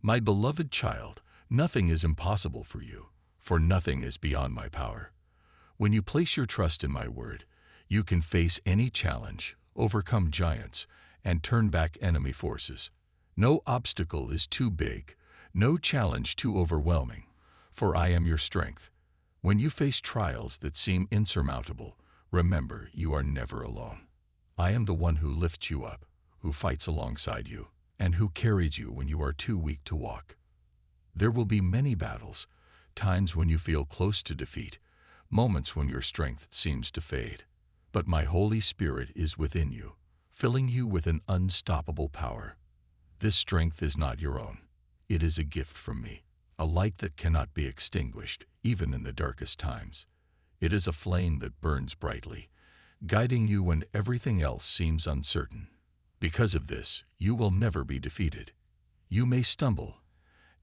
My beloved child, nothing is impossible for you, for nothing is beyond my power. When you place your trust in my word, you can face any challenge, overcome giants, and turn back enemy forces. No obstacle is too big, no challenge too overwhelming, for I am your strength. When you face trials that seem insurmountable, remember you are never alone. I am the one who lifts you up, who fights alongside you, and who carries you when you are too weak to walk. There will be many battles, times when you feel close to defeat, moments when your strength seems to fade. But my Holy Spirit is within you, filling you with an unstoppable power. This strength is not your own. It is a gift from me, a light that cannot be extinguished, even in the darkest times. It is a flame that burns brightly, guiding you when everything else seems uncertain. Because of this, you will never be defeated. You may stumble,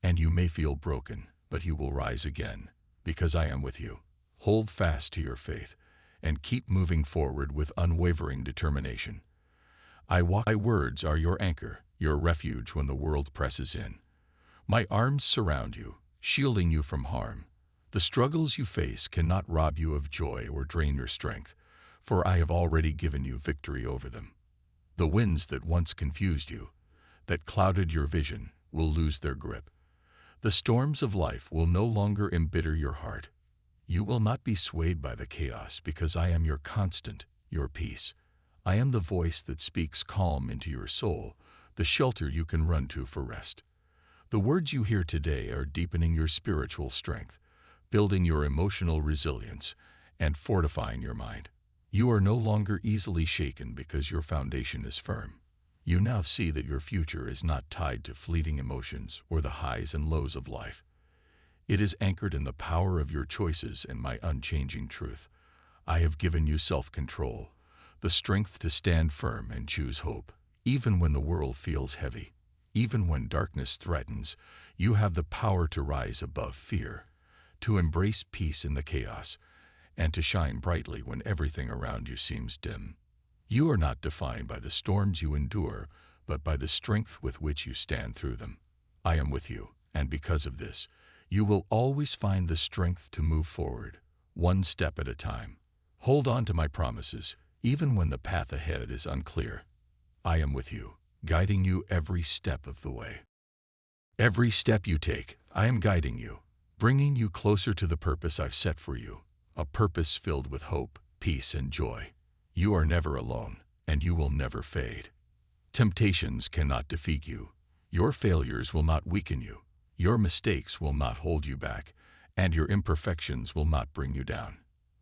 and you may feel broken, but you will rise again, because I am with you. Hold fast to your faith, and keep moving forward with unwavering determination. My words are your anchor, your refuge when the world presses in. My arms surround you, shielding you from harm. The struggles you face cannot rob you of joy or drain your strength, for I have already given you victory over them. The winds that once confused you, that clouded your vision, will lose their grip. The storms of life will no longer embitter your heart. You will not be swayed by the chaos, because I am your constant, your peace. I am the voice that speaks calm into your soul, the shelter you can run to for rest. The words you hear today are deepening your spiritual strength, building your emotional resilience, and fortifying your mind. You are no longer easily shaken because your foundation is firm. You now see that your future is not tied to fleeting emotions or the highs and lows of life. It is anchored in the power of your choices and my unchanging truth. I have given you self-control, the strength to stand firm and choose hope. Even when the world feels heavy, even when darkness threatens, you have the power to rise above fear, to embrace peace in the chaos, and to shine brightly when everything around you seems dim. You are not defined by the storms you endure, but by the strength with which you stand through them. I am with you, and because of this, you will always find the strength to move forward, one step at a time. Hold on to my promises, even when the path ahead is unclear. I am with you, guiding you every step of the way. Every step you take, I am guiding you, bringing you closer to the purpose I've set for you, a purpose filled with hope, peace, and joy. You are never alone, and you will never fade. Temptations cannot defeat you. Your failures will not weaken you. Your mistakes will not hold you back, and your imperfections will not bring you down.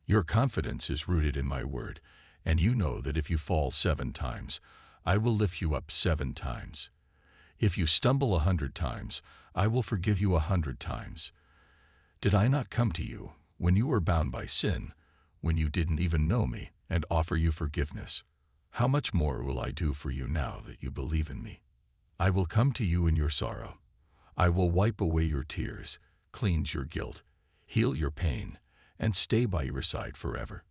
Your confidence is rooted in my word, and you know that if you fall 7 times, I will lift you up 7 times. If you stumble 100 times, I will forgive you 100 times. Did I not come to you when you were bound by sin, when you didn't even know me, and offer you forgiveness? How much more will I do for you now that you believe in me? I will come to you in your sorrow. I will wipe away your tears, cleanse your guilt, heal your pain, and stay by your side forever.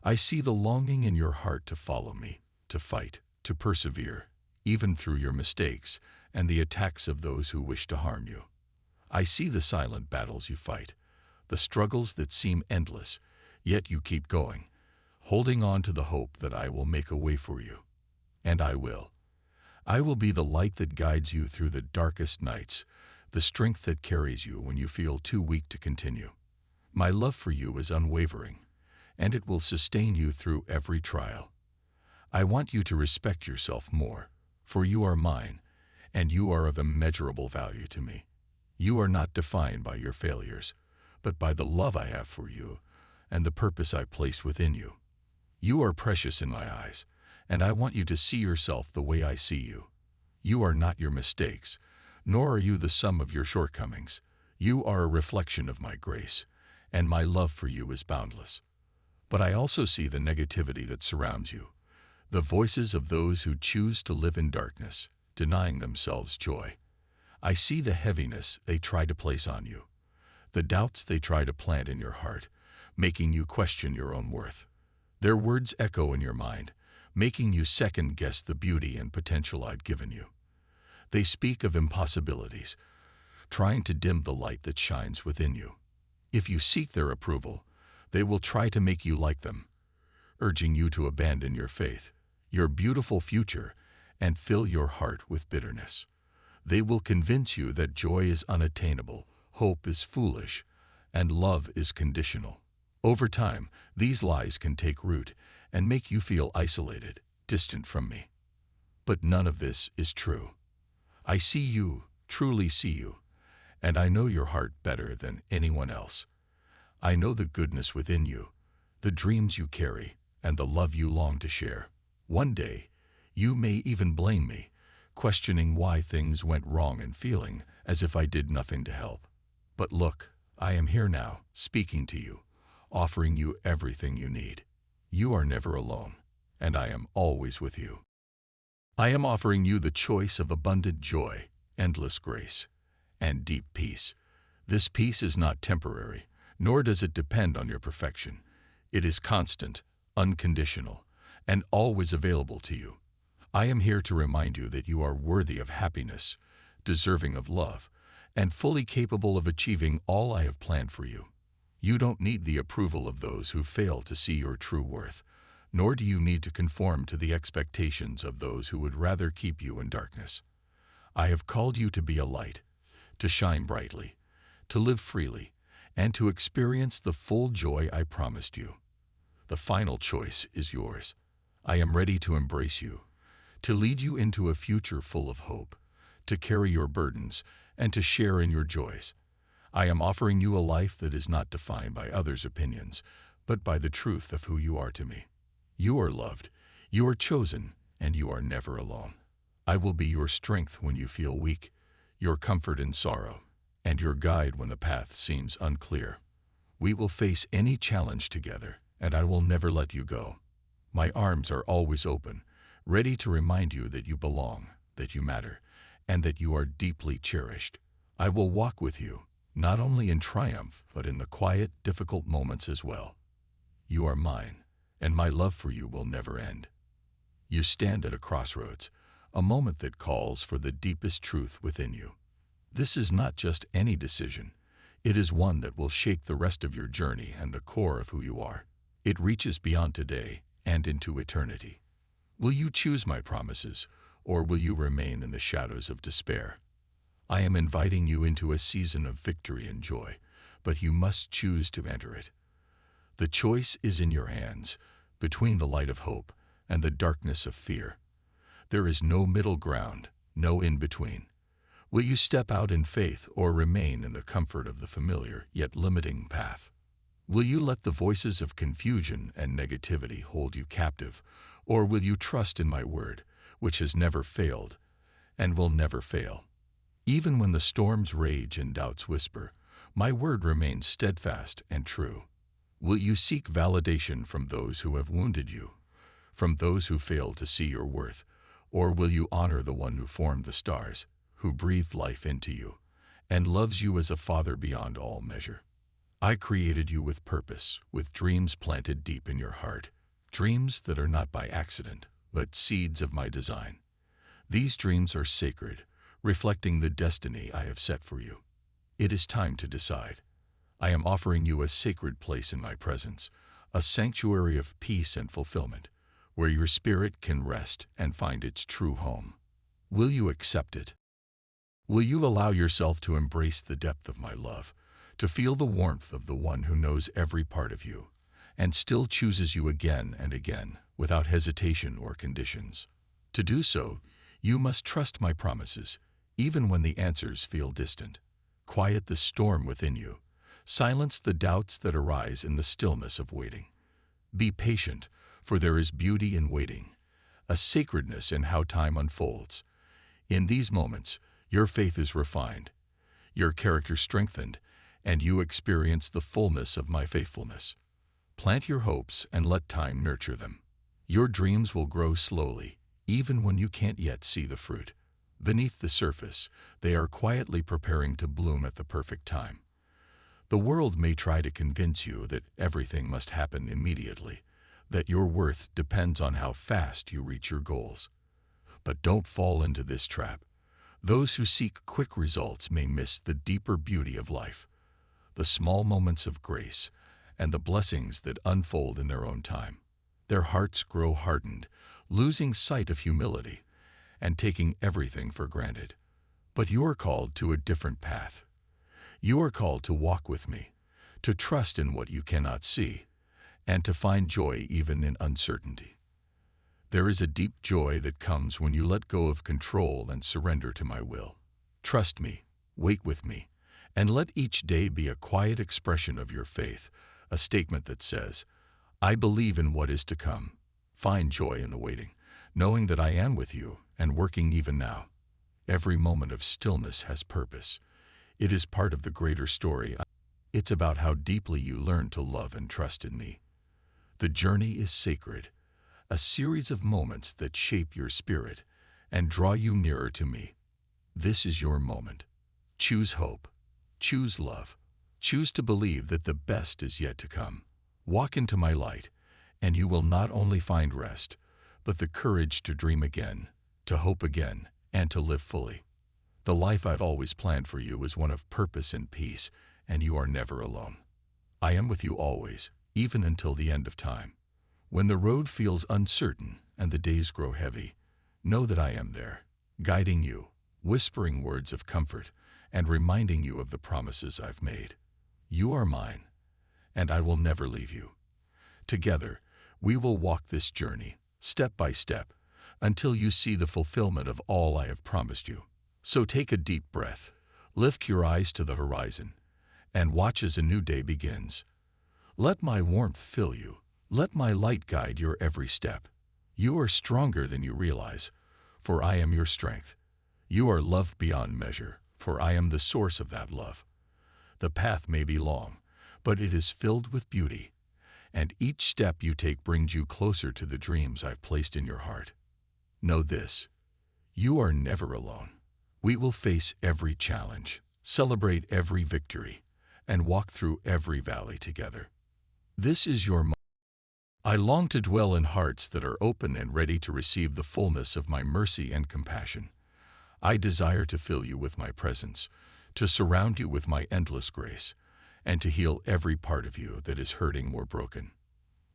I see the longing in your heart to follow me, to fight, to persevere, even through your mistakes and the attacks of those who wish to harm you. I see the silent battles you fight, the struggles that seem endless, yet you keep going, holding on to the hope that I will make a way for you. And I will. I will be the light that guides you through the darkest nights, the strength that carries you when you feel too weak to continue. My love for you is unwavering, and it will sustain you through every trial. I want you to respect yourself more, for you are mine, and you are of immeasurable value to me. You are not defined by your failures, but by the love I have for you and the purpose I place within you. You are precious in my eyes, and I want you to see yourself the way I see you. You are not your mistakes, nor are you the sum of your shortcomings. You are a reflection of my grace, and my love for you is boundless. But I also see the negativity that surrounds you, the voices of those who choose to live in darkness, denying themselves joy. I see the heaviness they try to place on you, the doubts they try to plant in your heart, making you question your own worth. Their words echo in your mind, making you second-guess the beauty and potential I've given you. They speak of impossibilities, trying to dim the light that shines within you. If you seek their approval, they will try to make you like them, urging you to abandon your faith, your beautiful future, and fill your heart with bitterness. They will convince you that joy is unattainable, hope is foolish, and love is conditional. Over time, these lies can take root and make you feel isolated, distant from me. But none of this is true. I see you, truly see you, and I know your heart better than anyone else. I know the goodness within you, the dreams you carry, and the love you long to share. One day, you may even blame me, questioning why things went wrong and feeling as if I did nothing to help. But look, I am here now, speaking to you, offering you everything you need. You are never alone, and I am always with you. I am offering you the choice of abundant joy, endless grace, and deep peace. This peace is not temporary, nor does it depend on your perfection. It is constant, unconditional, and always available to you. I am here to remind you that you are worthy of happiness, deserving of love, and fully capable of achieving all I have planned for you. You don't need the approval of those who fail to see your true worth, nor do you need to conform to the expectations of those who would rather keep you in darkness. I have called you to be a light, to shine brightly, to live freely, and to experience the full joy I promised you. The final choice is yours. I am ready to embrace you, to lead you into a future full of hope, to carry your burdens, and to share in your joys. I am offering you a life that is not defined by others' opinions, but by the truth of who you are to me. You are loved, you are chosen, and you are never alone. I will be your strength when you feel weak, your comfort in sorrow, and your guide when the path seems unclear. We will face any challenge together, and I will never let you go. My arms are always open, ready to remind you that you belong, that you matter, and that you are deeply cherished. I will walk with you, not only in triumph, but in the quiet, difficult moments as well. You are mine, and my love for you will never end. You stand at a crossroads, a moment that calls for the deepest truth within you. This is not just any decision. It is one that will shake the rest of your journey and the core of who you are. It reaches beyond today and into eternity. Will you choose my promises, or will you remain in the shadows of despair? I am inviting you into a season of victory and joy, but you must choose to enter it. The choice is in your hands, between the light of hope and the darkness of fear. There is no middle ground, no in-between. Will you step out in faith or remain in the comfort of the familiar yet limiting path? Will you let the voices of confusion and negativity hold you captive, or will you trust in my word, which has never failed and will never fail? Even when the storms rage and doubts whisper, my word remains steadfast and true. Will you seek validation from those who have wounded you, from those who failed to see your worth, or will you honor the one who formed the stars, who breathed life into you, and loves you as a father beyond all measure? I created you with purpose, with dreams planted deep in your heart, dreams that are not by accident, but seeds of my design. These dreams are sacred, reflecting the destiny I have set for you. It is time to decide. I am offering you a sacred place in my presence, a sanctuary of peace and fulfillment, where your spirit can rest and find its true home. Will you accept it? Will you allow yourself to embrace the depth of my love, to feel the warmth of the one who knows every part of you, and still chooses you again and again, without hesitation or conditions? To do so, you must trust my promises, even when the answers feel distant. Quiet the storm within you. Silence the doubts that arise in the stillness of waiting. Be patient, for there is beauty in waiting, a sacredness in how time unfolds. In these moments, your faith is refined, your character strengthened, and you experience the fullness of my faithfulness. Plant your hopes and let time nurture them. Your dreams will grow slowly, even when you can't yet see the fruit. Beneath the surface, they are quietly preparing to bloom at the perfect time. The world may try to convince you that everything must happen immediately, that your worth depends on how fast you reach your goals. But don't fall into this trap. Those who seek quick results may miss the deeper beauty of life, the small moments of grace, and the blessings that unfold in their own time. Their hearts grow hardened, losing sight of humility and taking everything for granted. But you are called to a different path. You are called to walk with me, to trust in what you cannot see, and to find joy even in uncertainty. There is a deep joy that comes when you let go of control and surrender to my will. Trust me, wait with me, and let each day be a quiet expression of your faith, a statement that says, I believe in what is to come. Find joy in the waiting, knowing that I am with you and working even now. Every moment of stillness has purpose. It is part of the greater story. It's about how deeply you learn to love and trust in me. The journey is sacred, a series of moments that shape your spirit and draw you nearer to me. This is your moment. Choose hope. Choose love. Choose to believe that the best is yet to come. Walk into my light, and you will not only find rest, but the courage to dream again, to hope again, and to live fully. The life I've always planned for you is one of purpose and peace, and you are never alone. I am with you always, even until the end of time. When the road feels uncertain and the days grow heavy, know that I am there, guiding you, whispering words of comfort, and reminding you of the promises I've made. You are mine, and I will never leave you. Together, we will walk this journey, step by step, until you see the fulfillment of all I have promised you. So take a deep breath, lift your eyes to the horizon, and watch as a new day begins. Let my warmth fill you. Let my light guide your every step. You are stronger than you realize, for I am your strength. You are loved beyond measure, for I am the source of that love. The path may be long, but it is filled with beauty, and each step you take brings you closer to the dreams I've placed in your heart. Know this, you are never alone. We will face every challenge, celebrate every victory, and walk through every valley together. This is your moment. I long to dwell in hearts that are open and ready to receive the fullness of my mercy and compassion. I desire to fill you with my presence, to surround you with my endless grace, and to heal every part of you that is hurting or broken.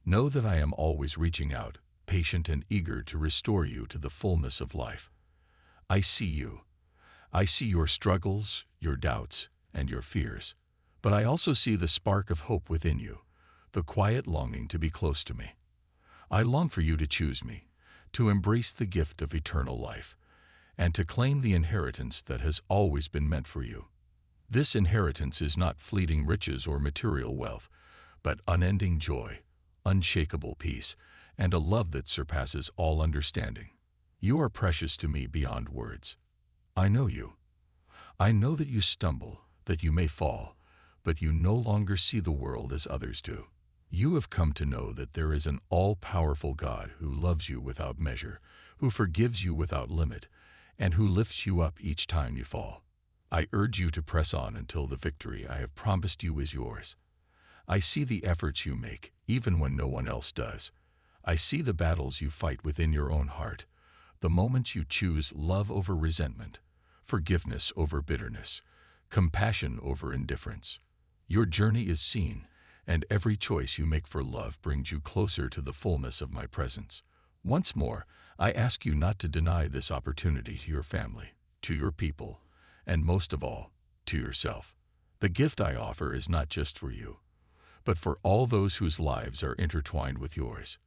Know that I am always reaching out, patient and eager to restore you to the fullness of life. I see you. I see your struggles, your doubts, and your fears. But I also see the spark of hope within you, the quiet longing to be close to me. I long for you to choose me, to embrace the gift of eternal life, and to claim the inheritance that has always been meant for you. This inheritance is not fleeting riches or material wealth, but unending joy, unshakable peace, and a love that surpasses all understanding. You are precious to me beyond words. I know you. I know that you stumble, that you may fall, but you no longer see the world as others do. You have come to know that there is an all-powerful God who loves you without measure, who forgives you without limit, and who lifts you up each time you fall. I urge you to press on until the victory I have promised you is yours. I see the efforts you make, even when no one else does. I see the battles you fight within your own heart, the moments you choose love over resentment, forgiveness over bitterness, compassion over indifference. Your journey is seen, and every choice you make for love brings you closer to the fullness of my presence. Once more, I ask you not to deny this opportunity to your family, to your people, and most of all, to yourself. The gift I offer is not just for you, but for all those whose lives are intertwined with yours.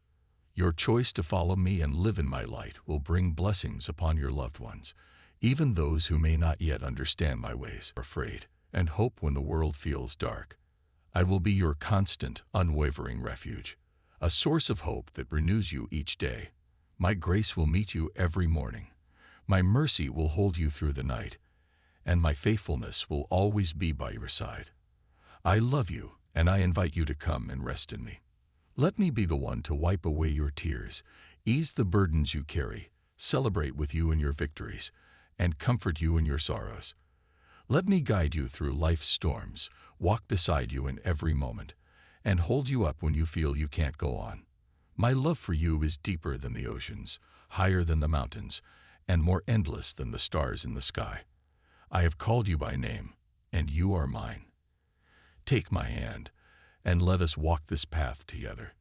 Your choice to follow me and live in my light will bring blessings upon your loved ones, even those who may not yet understand my ways, are afraid, and hope when the world feels dark. I will be your constant, unwavering refuge, a source of hope that renews you each day. My grace will meet you every morning. My mercy will hold you through the night, and my faithfulness will always be by your side. I love you, and I invite you to come and rest in me. Let me be the one to wipe away your tears, ease the burdens you carry, celebrate with you in your victories, and comfort you in your sorrows. Let me guide you through life's storms, walk beside you in every moment, and hold you up when you feel you can't go on. My love for you is deeper than the oceans, higher than the mountains, and more endless than the stars in the sky. I have called you by name, and you are mine. Take my hand, and let us walk this path together.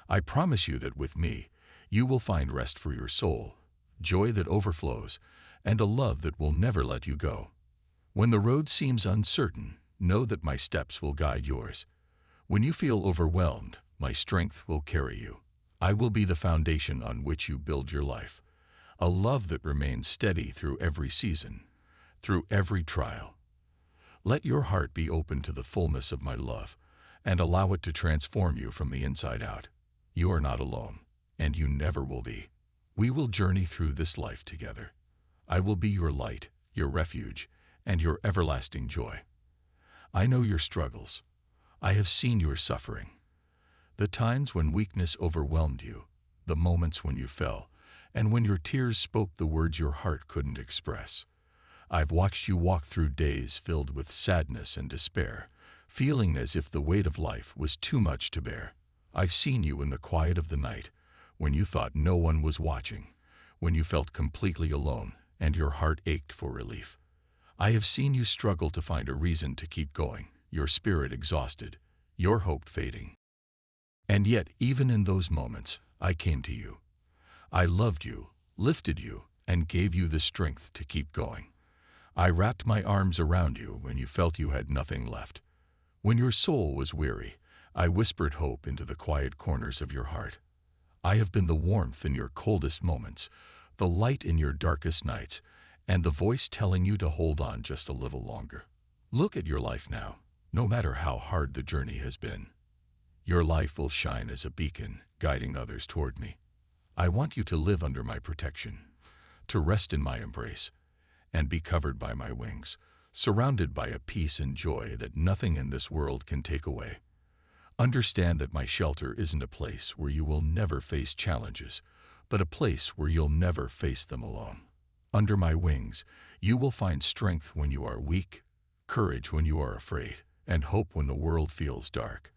I promise you that with me, you will find rest for your soul, joy that overflows, and a love that will never let you go. When the road seems uncertain, know that my steps will guide yours. When you feel overwhelmed, my strength will carry you. I will be the foundation on which you build your life, a love that remains steady through every season, through every trial. Let your heart be open to the fullness of my love, and allow it to transform you from the inside out. You are not alone, and you never will be. We will journey through this life together. I will be your light, your refuge, and your everlasting joy. I know your struggles. I have seen your suffering. The times when weakness overwhelmed you, the moments when you fell, and when your tears spoke the words your heart couldn't express. I've watched you walk through days filled with sadness and despair, feeling as if the weight of life was too much to bear. I've seen you in the quiet of the night, when you thought no one was watching, when you felt completely alone and your heart ached for relief. I have seen you struggle to find a reason to keep going, your spirit exhausted, your hope fading. And yet, even in those moments, I came to you. I loved you, lifted you, and gave you the strength to keep going. I wrapped my arms around you when you felt you had nothing left. When your soul was weary, I whispered hope into the quiet corners of your heart. I have been the warmth in your coldest moments, the light in your darkest nights, and the voice telling you to hold on just a little longer. Look at your life now, no matter how hard the journey has been. Your life will shine as a beacon, guiding others toward me. I want you to live under my protection, to rest in my embrace, and be covered by my wings, surrounded by a peace and joy that nothing in this world can take away. Understand that my shelter isn't a place where you will never face challenges, but a place where you'll never face them alone. Under my wings, you will find strength when you are weak, courage when you are afraid, and hope when the world feels dark.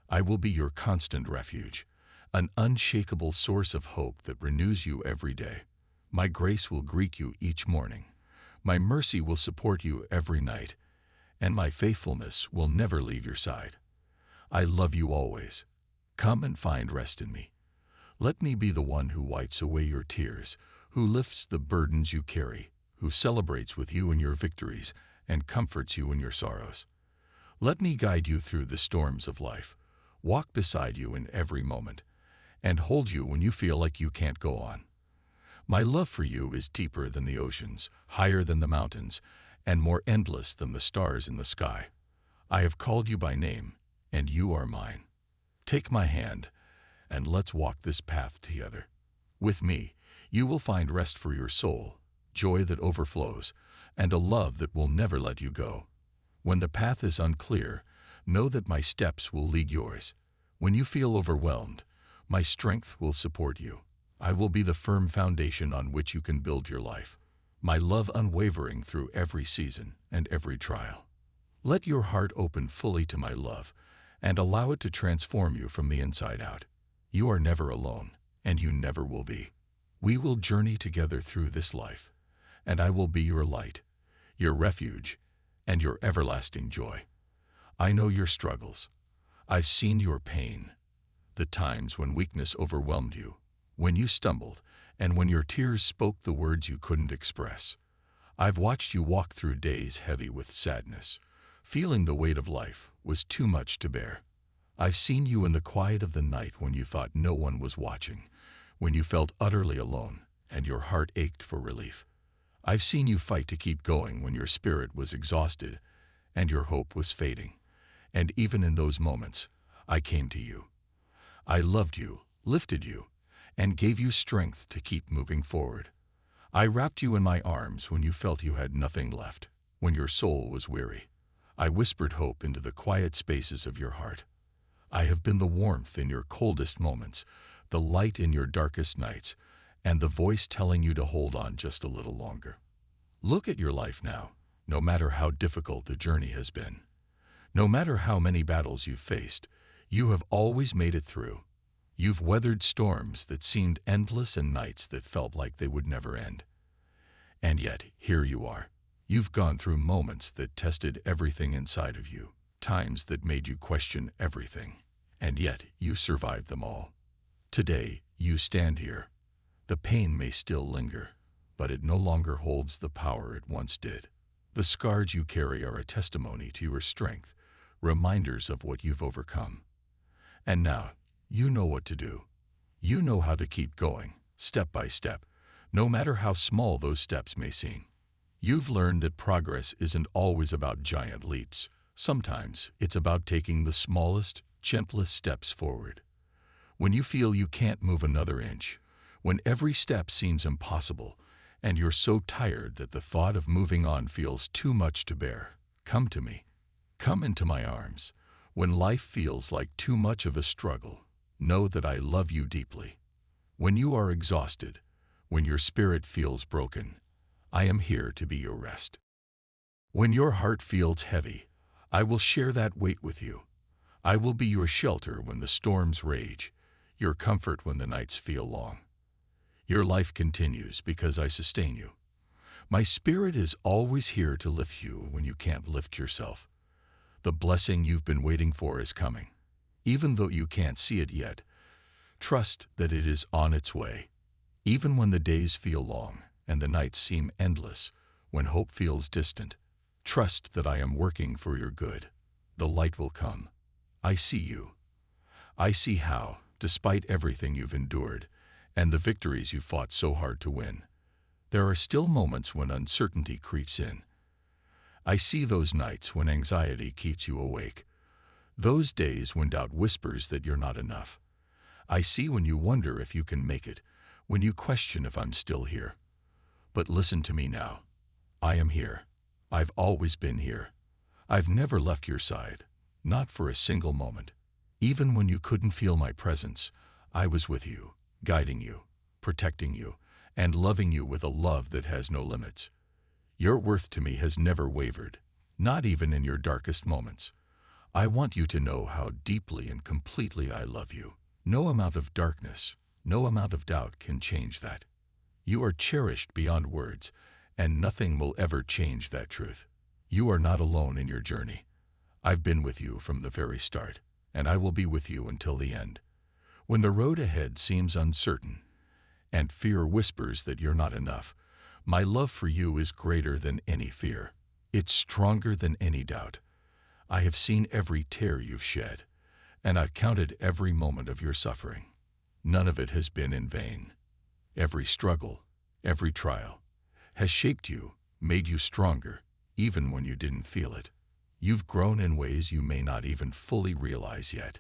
I will be your constant refuge, an unshakable source of hope that renews you every day. My grace will greet you each morning. My mercy will support you every night, and my faithfulness will never leave your side. I love you always. Come and find rest in me. Let me be the one who wipes away your tears, who lifts the burdens you carry, who celebrates with you in your victories and comforts you in your sorrows. Let me guide you through the storms of life, walk beside you in every moment, and hold you when you feel like you can't go on. My love for you is deeper than the oceans, higher than the mountains, and more endless than the stars in the sky. I have called you by name, and you are mine. Take my hand, and let's walk this path together. With me, you will find rest for your soul, joy that overflows, and a love that will never let you go. When the path is unclear, know that my steps will lead yours. When you feel overwhelmed, my strength will support you. I will be the firm foundation on which you can build your life, my love unwavering through every season and every trial. Let your heart open fully to my love, and allow it to transform you from the inside out. You are never alone, and you never will be. We will journey together through this life, and I will be your light, your refuge, and your everlasting joy. I know your struggles. I've seen your pain, the times when weakness overwhelmed you, when you stumbled, and when your tears spoke the words you couldn't express. I've watched you walk through days heavy with sadness, feeling the weight of life was too much to bear. I've seen you in the quiet of the night when you thought no one was watching, when you felt utterly alone and your heart ached for relief. I've seen you fight to keep going when your spirit was exhausted and your hope was fading. And even in those moments, I came to you. I loved you, lifted you, and gave you strength to keep moving forward. I wrapped you in my arms when you felt you had nothing left, when your soul was weary. I whispered hope into the quiet spaces of your heart. I have been the warmth in your coldest moments, the light in your darkest nights, and the voice telling you to hold on just a little longer. Look at your life now, no matter how difficult the journey has been. No matter how many battles you've faced, you have always made it through. You've weathered storms that seemed endless and nights that felt like they would never end. And yet, here you are. You've gone through moments that tested everything inside of you, times that made you question everything. And yet, you survived them all. Today, you stand here. The pain may still linger, but it no longer holds the power it once did. The scars you carry are a testimony to your strength, reminders of what you've overcome. And now, you know what to do. You know how to keep going, step by step, no matter how small those steps may seem. You've learned that progress isn't always about giant leaps. Sometimes it's about taking the smallest, gentlest steps forward. When you feel you can't move another inch, when every step seems impossible, and you're so tired that the thought of moving on feels too much to bear, come to me. Come into my arms. When life feels like too much of a struggle, know that I love you deeply. When you are exhausted, when your spirit feels broken, I am here to be your rest. When your heart feels heavy, I will share that weight with you. I will be your shelter when the storms rage, your comfort when the nights feel long. Your life continues because I sustain you. My spirit is always here to lift you when you can't lift yourself. The blessing you've been waiting for is coming. Even though you can't see it yet, trust that it is on its way. Even when the days feel long and the nights seem endless, when hope feels distant, trust that I am working for your good. The light will come. I see you. I see how, despite everything you've endured and the victories you fought so hard to win, there are still moments when uncertainty creeps in. I see those nights when anxiety keeps you awake, those days when doubt whispers that you're not enough. I see when you wonder if you can make it, when you question if I'm still here. But listen to me now. I am here. I've always been here. I've never left your side, not for a single moment. Even when you couldn't feel my presence, I was with you, guiding you, protecting you, and loving you with a love that has no limits. Your worth to me has never wavered, not even in your darkest moments. I want you to know how deeply and completely I love you. No amount of darkness, no amount of doubt can change that. You are cherished beyond words, and nothing will ever change that truth. You are not alone in your journey. I've been with you from the very start, and I will be with you until the end. When the road ahead seems uncertain, and fear whispers that you're not enough, my love for you is greater than any fear. It's stronger than any doubt. I have seen every tear you've shed, and I've counted every moment of your suffering. None of it has been in vain. Every struggle, every trial, has shaped you, made you stronger, even when you didn't feel it. You've grown in ways you may not even fully realize yet.